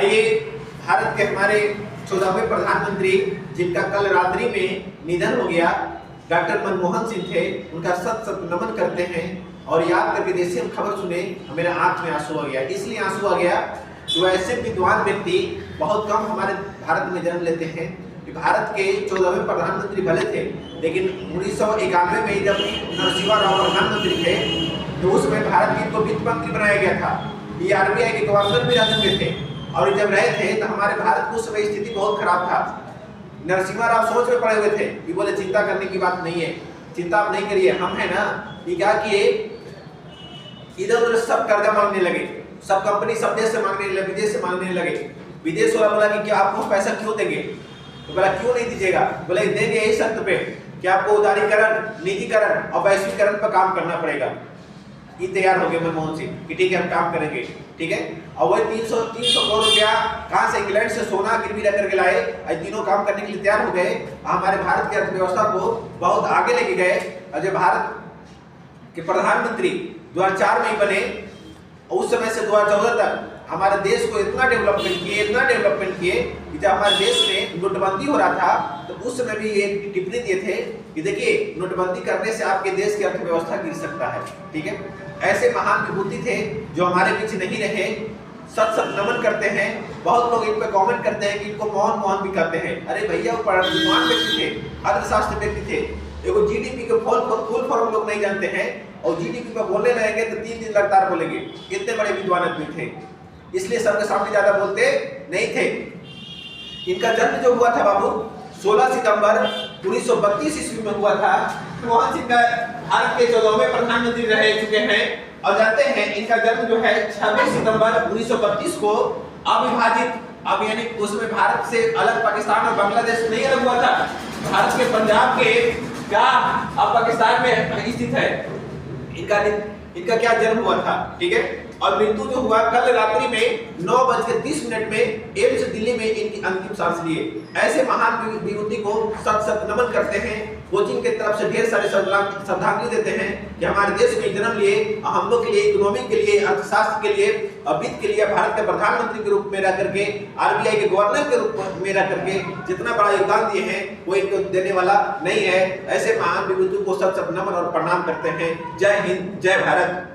ये भारत के हमारे 14वें प्रधानमंत्री जिनका कल रात्रि में निधन हो गया, डॉक्टर मनमोहन सिंह थे, उनका सत सत नमन करते हैं। और याद करके जैसे हम खबर सुने मेरे आंख में आंसू आ गया। इसलिए आंसू आ गया जो ऐसे विद्वान व्यक्ति बहुत कम हमारे भारत में जन्म लेते हैं। भारत के 14वें प्रधानमंत्री भले थे, लेकिन 1991 में जब नरसिम्हा राव प्रधानमंत्री थे तो उस समय भारत की इनको वित्त मंत्री बनाया गया था। ये RBI के गवर्नर भी रह चुके थे और जब रहे थे तो हमारे भारत की उस समय स्थिति बहुत खराब था। नरसिम्हा राव सोच में पड़े हुए थे कि बोले चिंता करने की बात नहीं है, चिंता आप नहीं करिए, हम है ना। ये क्या किए, इधर उधर सब कर्जा मांगने लगे, सब कंपनी सब देश से मांगने लगे, विदेश से मांगने लगे। विदेश वाला बोला कि क्या आपको पैसा क्यों देंगे, तो बोला क्यों नहीं दीजिएगा, बोले देंगे यही शर्त पे कि आपको उदारीकरण, निजीकरण और वैश्वीकरण पर काम करना पड़ेगा। ये तैयार हो गए मनमोहन सिंह कि ठीक है हम काम करेंगे, ठीक है। और वही 300 करोड़ रुपया कहाँ से, इंग्लैंड से सोना गिरवी रख करके लाए, तीनों काम करने के लिए तैयार हो गए। हमारे भारत की अर्थव्यवस्था को बहुत आगे लेके गए। और जब भारत के प्रधानमंत्री 2004 में ही बने, उस समय से 2014 तक हमारे देश को इतना डेवलपमेंट किए कि जब हमारे देश में नोटबंदी हो रहा था तो उस समय भी एक टिप्पणी दिए थे कि देखिए नोटबंदी करने से आपके देश की अर्थव्यवस्था गिर सकता है, ठीक है। ऐसे महान विभूति थे जो हमारे बीच नहीं रहे, सत सत नमन करते हैं। बहुत लोग इन पे कमेंट करते हैं कि इनको मोहन भी कहते हैं। अरे भैया वो विद्वान व्यक्ति थे, अर्थशास्त्र व्यक्ति थे। देखो GDP के फुल फॉर्म लोग नहीं जानते हैं और GDP पर बोलने लगेंगे तो 3 दिन लगातार बोलेंगे। इतने बड़े विद्वान आदमी थे, इसलिए सबके सामने ज्यादा बोलते नहीं थे। इनका जन्म जो हुआ था बाबू 16 सितंबर 1932 ईस्वी में हुआ था। मनमोहन सिंह का भारत के 14वें प्रधानमंत्री रह चुके हैं। और जानते हैं इनका जन्म जो है 26 सितंबर 1932 को अविभाजित, अब यानी उसमें भारत से अलग पाकिस्तान और बांग्लादेश नहीं अलग हुआ था, भारत के पंजाब के क्या अब पाकिस्तान में स्थित है। इनका क्या जन्म हुआ था, ठीक है। और मृत्यु जो हुआ कल रात्रि में 9:30 में एम्स दिल्ली में इनकी अंतिम सांस लिए। ऐसे महान विभूति को सत सत नमन करते हैं। कोचिंग की तरफ से ढेर सारे श्रद्धांजलि देते हैं कि हमारे देश में जन्म लिए, हम लोग के लिए, इकोनॉमी के लिए, अर्थशास्त्र के लिए, वित्त के लिए, भारत के प्रधानमंत्री के रूप में रह करके, RBI के गवर्नर के रूप में रह करके जितना बड़ा योगदान दिए हैं वो इनको देने वाला नहीं है। ऐसे महान विभूति को सत सत नमन और प्रणाम करते हैं। जय हिंद, जय भारत।